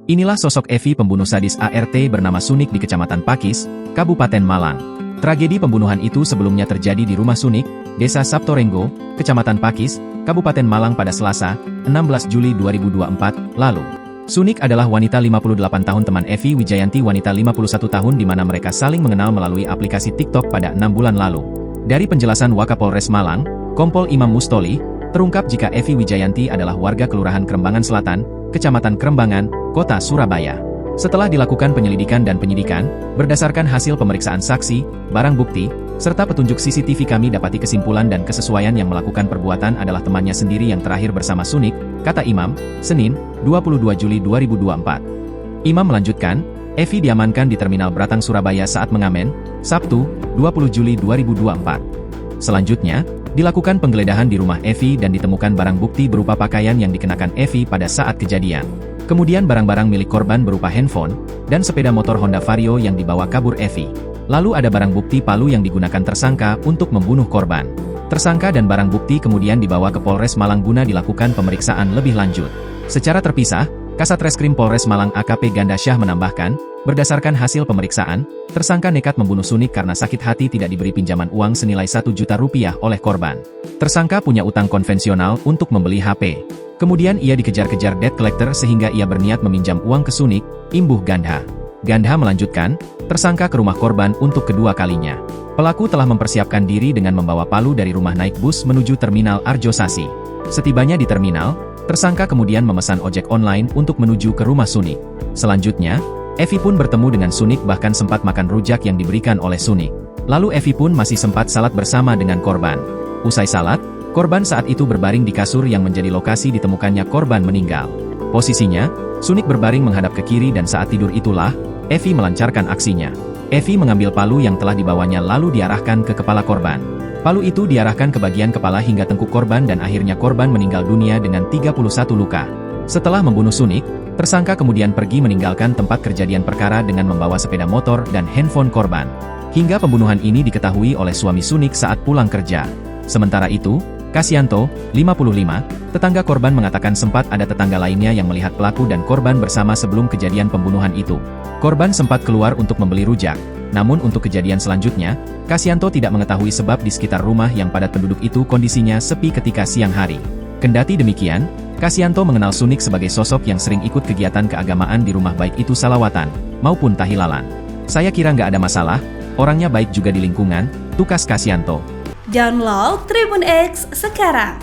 Inilah sosok Evi pembunuh sadis ART bernama Sunik di Kecamatan Pakis, Kabupaten Malang. Tragedi pembunuhan itu sebelumnya terjadi di rumah Sunik, Desa Saptorenggo, Kecamatan Pakis, Kabupaten Malang pada Selasa, 16 Juli 2024, lalu. Sunik adalah wanita 58 tahun teman Evi Wijayanti wanita 51 tahun di mana mereka saling mengenal melalui aplikasi TikTok pada 6 bulan lalu. Dari penjelasan Wakapolres Malang, Kompol Imam Mustoli, terungkap jika Evi Wijayanti adalah warga Kelurahan Krembangan Selatan, Kecamatan Krembangan, Kota Surabaya. Setelah dilakukan penyelidikan dan penyidikan, berdasarkan hasil pemeriksaan saksi, barang bukti, serta petunjuk CCTV kami dapati kesimpulan dan kesesuaian yang melakukan perbuatan adalah temannya sendiri yang terakhir bersama Sunik, kata Imam, Senin, 22 Juli 2024. Imam melanjutkan, Evi diamankan di Terminal Beratang Surabaya saat mengamen, Sabtu, 20 Juli 2024. Selanjutnya, dilakukan penggeledahan di rumah Evi dan ditemukan barang bukti berupa pakaian yang dikenakan Evi pada saat kejadian. Kemudian barang-barang milik korban berupa handphone, dan sepeda motor Honda Vario yang dibawa kabur Evi. Lalu ada barang bukti palu yang digunakan tersangka untuk membunuh korban. Tersangka dan barang bukti kemudian dibawa ke Polres Malang guna dilakukan pemeriksaan lebih lanjut. Secara terpisah, Kasat Reskrim Polres Malang AKP Ganda Syah menambahkan, berdasarkan hasil pemeriksaan, tersangka nekat membunuh Sunik karena sakit hati tidak diberi pinjaman uang senilai 1 juta rupiah oleh korban. Tersangka punya utang konvensional untuk membeli HP. Kemudian ia dikejar-kejar debt collector sehingga ia berniat meminjam uang ke Sunik, imbuh Gandha. Gandha melanjutkan, tersangka ke rumah korban untuk kedua kalinya. Pelaku telah mempersiapkan diri dengan membawa palu dari rumah naik bus menuju Terminal Arjosasi. Setibanya di terminal, tersangka kemudian memesan ojek online untuk menuju ke rumah Sunik. Selanjutnya, Evi pun bertemu dengan Sunik bahkan sempat makan rujak yang diberikan oleh Sunik. Lalu Evi pun masih sempat salat bersama dengan korban. Usai salat, korban saat itu berbaring di kasur yang menjadi lokasi ditemukannya korban meninggal. Posisinya, Sunik berbaring menghadap ke kiri dan saat tidur itulah, Evi melancarkan aksinya. Evi mengambil palu yang telah dibawanya lalu diarahkan ke kepala korban. Palu itu diarahkan ke bagian kepala hingga tengkuk korban dan akhirnya korban meninggal dunia dengan 31 luka. Setelah membunuh Sunik, tersangka kemudian pergi meninggalkan tempat kejadian perkara dengan membawa sepeda motor dan handphone korban. Hingga pembunuhan ini diketahui oleh suami Sunik saat pulang kerja. Sementara itu, Kasianto, 55, tetangga korban mengatakan sempat ada tetangga lainnya yang melihat pelaku dan korban bersama sebelum kejadian pembunuhan itu. Korban sempat keluar untuk membeli rujak, namun untuk kejadian selanjutnya, Kasianto tidak mengetahui sebab di sekitar rumah yang padat penduduk itu kondisinya sepi ketika siang hari. Kendati demikian, Kasianto mengenal Sunik sebagai sosok yang sering ikut kegiatan keagamaan di rumah baik itu salawatan, maupun tahilalan. Saya kira nggak ada masalah, orangnya baik juga di lingkungan, tukas Kasianto. Download Tribun X sekarang,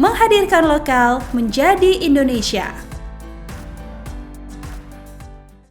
menghadirkan lokal menjadi Indonesia.